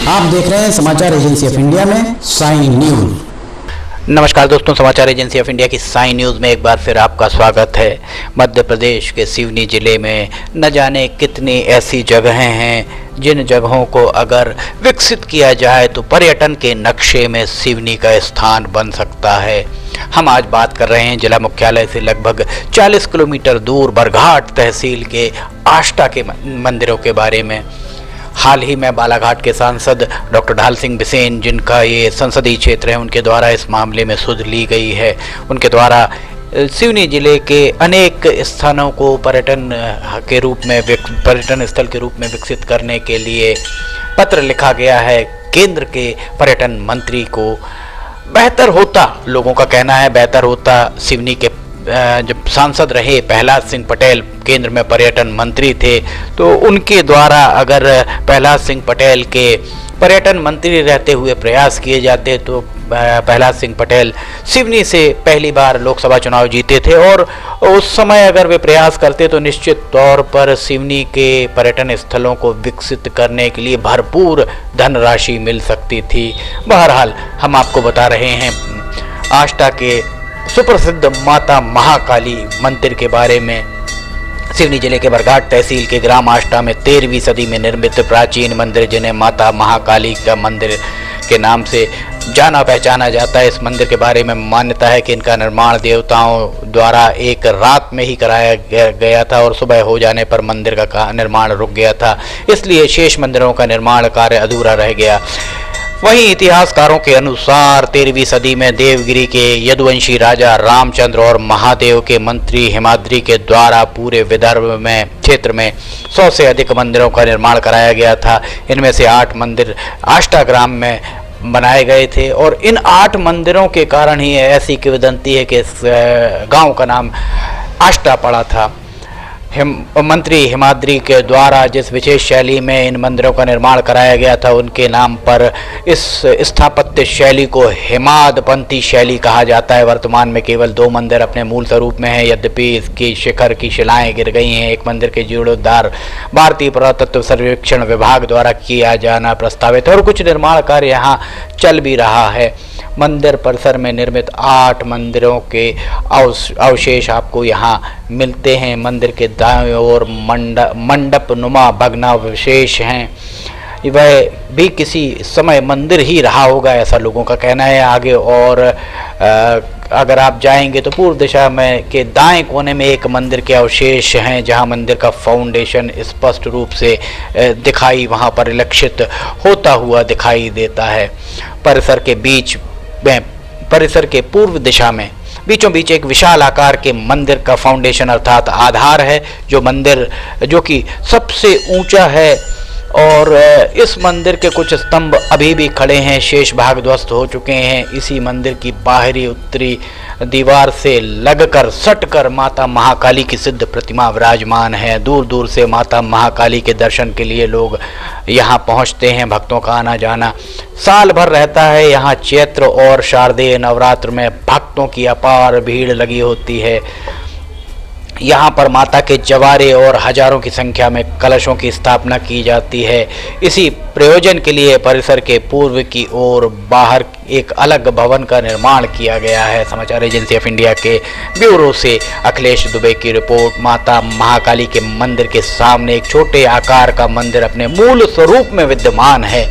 आप देख रहे हैं समाचार एजेंसी ऑफ इंडिया में साइन न्यूज। नमस्कार दोस्तों, समाचार एजेंसी ऑफ इंडिया की साइन न्यूज़ में एक बार फिर आपका स्वागत है। मध्य प्रदेश के सिवनी ज़िले में न जाने कितनी ऐसी जगहें हैं जिन जगहों को अगर विकसित किया जाए तो पर्यटन के नक्शे में सिवनी का स्थान बन सकता है। हम आज बात कर रहे हैं जिला मुख्यालय से लगभग 40 किलोमीटर दूर बरघाट तहसील के आष्टा के मंदिरों के बारे में। हाल ही में बालाघाट के सांसद डॉक्टर ढाल सिंह बिसेन, जिनका ये संसदीय क्षेत्र है, उनके द्वारा इस मामले में सुध ली गई है। उनके द्वारा सिवनी जिले के अनेक स्थानों को पर्यटन स्थल के रूप में विकसित करने के लिए पत्र लिखा गया है केंद्र के पर्यटन मंत्री को। बेहतर होता, लोगों का कहना है बेहतर होता, सिवनी के जब सांसद रहे प्रहलाद सिंह पटेल केंद्र में पर्यटन मंत्री थे, तो उनके द्वारा अगर प्रहलाद सिंह पटेल के पर्यटन मंत्री रहते हुए प्रयास किए जाते तो प्रहलाद सिंह पटेल सिवनी से पहली बार लोकसभा चुनाव जीते थे और उस समय अगर वे प्रयास करते तो निश्चित तौर पर सिवनी के पर्यटन स्थलों को विकसित करने के लिए भरपूर धनराशि मिल सकती थी। बहरहाल हम आपको बता रहे हैं आष्टा के सुप्रसिद्ध माता महाकाली मंदिर के बारे में। सिवनी जिले के बरघाट तहसील के ग्राम आष्टा में 13वीं सदी में निर्मित प्राचीन मंदिर, जिन्हें माता महाकाली का मंदिर के नाम से जाना पहचाना जाता है। इस मंदिर के बारे में मान्यता है कि इनका निर्माण देवताओं द्वारा एक रात में ही कराया गया था और सुबह हो जाने पर मंदिर का निर्माण रुक गया था, इसलिए शेष मंदिरों का निर्माण कार्य अधूरा रह गया। वहीं इतिहासकारों के अनुसार 13वीं सदी में देवगिरी के यदुवंशी राजा रामचंद्र और महादेव के मंत्री हिमाद्री के द्वारा पूरे विदर्भ में क्षेत्र में 100 से अधिक मंदिरों का निर्माण कराया गया था। इनमें से 8 मंदिर आष्टा ग्राम में बनाए गए थे और इन 8 मंदिरों के कारण ही ऐसी किंवदंती है कि इस गांव का नाम आष्टा पड़ा था। मंत्री हिमाद्री के द्वारा जिस विशेष शैली में इन मंदिरों का निर्माण कराया गया था, उनके नाम पर इस स्थापत्य शैली को हेमादपंथी शैली कहा जाता है। वर्तमान में केवल 2 मंदिर अपने मूल स्वरूप में हैं, यद्यपि इसकी शिखर की शिलाएं गिर गई हैं। एक मंदिर के जीर्णोद्धार भारतीय पुरातत्व सर्वेक्षण विभाग द्वारा किया जाना प्रस्तावित है और कुछ निर्माण कार्य यहाँ चल भी रहा है। मंदिर परिसर में निर्मित 8 मंदिरों के अवशेष आपको यहाँ मिलते हैं। मंदिर के दाएं ओर मंडप नुमा भग्नावशेष हैं। वह भी किसी समय मंदिर ही रहा होगा, ऐसा लोगों का कहना है। आगे और अगर आप जाएंगे तो पूर्व दिशा में के दाएं कोने में एक मंदिर के अवशेष हैं, जहां मंदिर का फाउंडेशन स्पष्ट रूप से दिखाई वहां परिलक्षित होता हुआ दिखाई देता है। परिसर के पूर्व दिशा में बीचों बीच एक विशाल आकार के मंदिर का फाउंडेशन अर्थात आधार है, जो कि सबसे ऊंचा है और इस मंदिर के कुछ स्तंभ अभी भी खड़े हैं, शेष भाग ध्वस्त हो चुके हैं। इसी मंदिर की बाहरी उत्तरी दीवार से लगकर सटकर माता महाकाली की सिद्ध प्रतिमा विराजमान है। दूर दूर से माता महाकाली के दर्शन के लिए लोग यहाँ पहुँचते हैं। भक्तों का आना जाना साल भर रहता है। यहाँ चैत्र और शारदीय नवरात्र में भक्तों की अपार भीड़ लगी होती है। यहाँ पर माता के जवारे और हजारों की संख्या में कलशों की स्थापना की जाती है। इसी प्रयोजन के लिए परिसर के पूर्व की ओर बाहर एक अलग भवन का निर्माण किया गया है। समाचार एजेंसी ऑफ इंडिया के ब्यूरो से अखिलेश दुबे की रिपोर्ट। माता महाकाली के मंदिर के सामने एक छोटे आकार का मंदिर अपने मूल स्वरूप में विद्यमान है,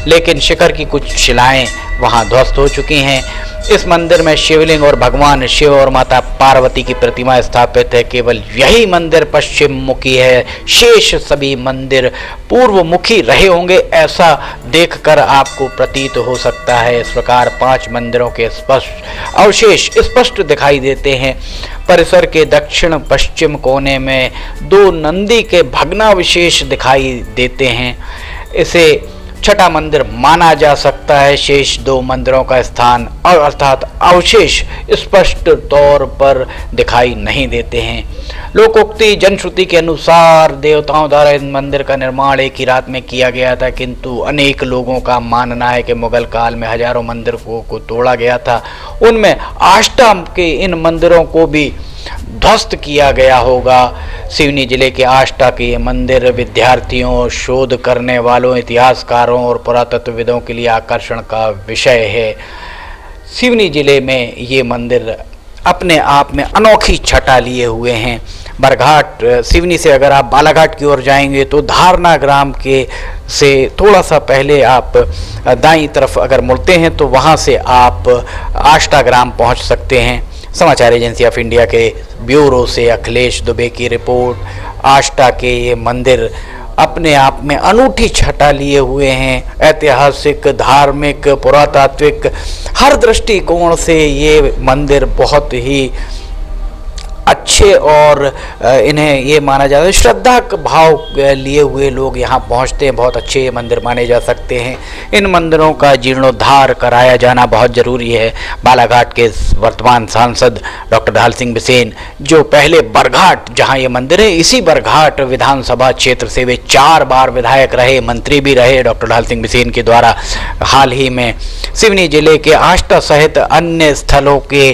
लेकिन शिखर की कुछ शिलाएं वहां ध्वस्त हो चुकी हैं। इस मंदिर में शिवलिंग और भगवान शिव और माता पार्वती की प्रतिमा स्थापित है। केवल यही मंदिर पश्चिम मुखी है, शेष सभी मंदिर पूर्व मुखी रहे होंगे, ऐसा देखकर आपको प्रतीत हो सकता है। इस प्रकार 5 मंदिरों के अवशेष स्पष्ट दिखाई देते हैं। परिसर के दक्षिण पश्चिम कोने में 2 नंदी के भग्नावशेष दिखाई देते हैं। इसे छठा मंदिर माना जा सकता है। शेष 2 मंदिरों का स्थान अर्थात अवशेष स्पष्ट तौर पर दिखाई नहीं देते हैं। लोकोक्ति जनश्रुति के अनुसार देवताओं द्वारा इन मंदिर का निर्माण एक ही रात में किया गया था, किंतु अनेक लोगों का मानना है कि मुगल काल में हजारों मंदिरों को तोड़ा गया था। उनमें आष्टा के इन मंदिरों को भी ध्वस्त किया गया होगा। सिवनी जिले के आष्टा के ये मंदिर विद्यार्थियों, शोध करने वालों, इतिहासकारों और पुरातत्वविदों के लिए आकर्षण का विषय है। सिवनी जिले में ये मंदिर अपने आप में अनोखी छटा लिए हुए हैं। बरघाट सिवनी से अगर आप बालाघाट की ओर जाएंगे तो धारना ग्राम के से थोड़ा सा पहले आप दाईं तरफ अगर मुड़ते हैं तो वहाँ से आप आष्टा ग्राम पहुँच सकते हैं। समाचार एजेंसी ऑफ इंडिया के ब्यूरो से अखिलेश दुबे की रिपोर्ट। आष्टा के ये मंदिर अपने आप में अनूठी छटा लिए हुए हैं। ऐतिहासिक, धार्मिक, पुरातात्विक हर दृष्टिकोण से ये मंदिर बहुत ही अच्छे और इन्हें ये माना जाता है, श्रद्धा का भाव लिए हुए लोग यहाँ पहुँचते हैं। बहुत अच्छे ये मंदिर माने जा सकते हैं। इन मंदिरों का जीर्णोद्धार कराया जाना बहुत ज़रूरी है। बालाघाट के वर्तमान सांसद डॉक्टर ढाल सिंह बिसेन, जो पहले बरघाट जहाँ ये मंदिर है, इसी बरघाट विधानसभा क्षेत्र से वे 4 बार विधायक रहे, मंत्री भी रहे। डॉक्टर ढाल सिंह बिसेन के द्वारा हाल ही में सिवनी जिले के आष्टा सहित अन्य स्थलों के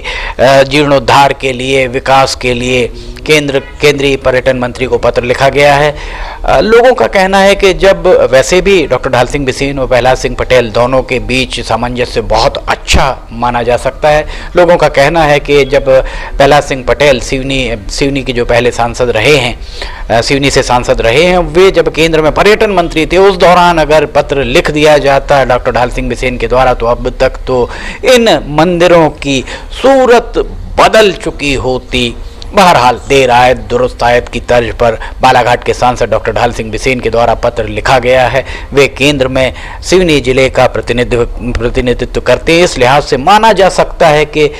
जीर्णोद्धार के लिए, विकास के लिए केंद्रीय पर्यटन मंत्री को पत्र लिखा गया है। लोगों का कहना है कि जब वैसे भी डॉक्टर ढाल सिंह बिसेन और प्रहलाद सिंह पटेल दोनों के बीच सामंजस्य बहुत अच्छा माना जा सकता है। लोगों का कहना है कि जब प्रहलाद सिंह पटेल सिवनी के जो पहले सांसद रहे हैं, सिवनी से सांसद रहे हैं, वे जब केंद्र में पर्यटन मंत्री थे, उस दौरान अगर पत्र लिख दिया जाता डॉक्टर ढाल सिंह बिसेन के द्वारा तो अब तक तो इन मंदिरों की सूरत बदल चुकी होती। बहरहाल देर आयत दुरुस्त आयत की तर्ज पर बालाघाट के सांसद डॉक्टर ढाल सिंह बिसेन के द्वारा पत्र लिखा गया है। वे केंद्र में सिवनी जिले का प्रतिनिधित्व करते हैं। इस लिहाज से माना जा सकता है कि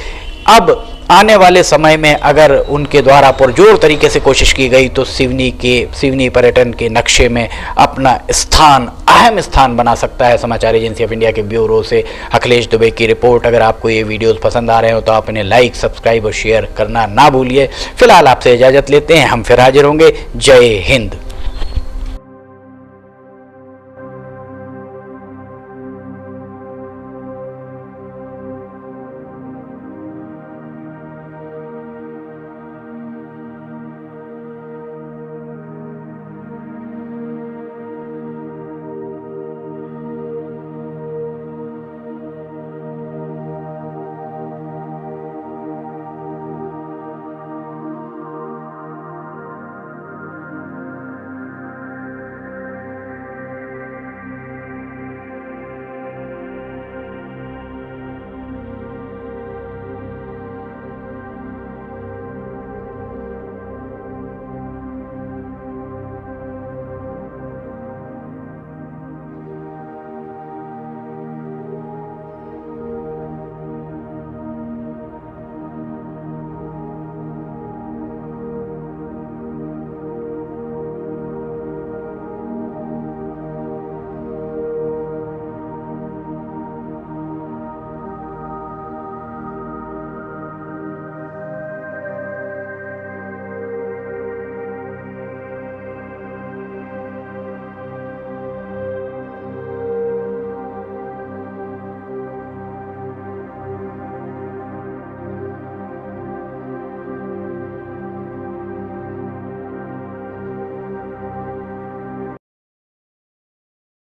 अब आने वाले समय में अगर उनके द्वारा पुरजोर तरीके से कोशिश की गई तो सिवनी पर्यटन के नक्शे में अपना स्थान, अहम स्थान बना सकता है। समाचार एजेंसी ऑफ इंडिया के ब्यूरो से अखिलेश दुबे की रिपोर्ट। अगर आपको ये वीडियोस पसंद आ रहे हो तो आप इन्हें लाइक, सब्सक्राइब और शेयर करना ना भूलिए। फिलहाल आपसे इजाज़त लेते हैं, हम फिर हाजिर होंगे। जय हिंद।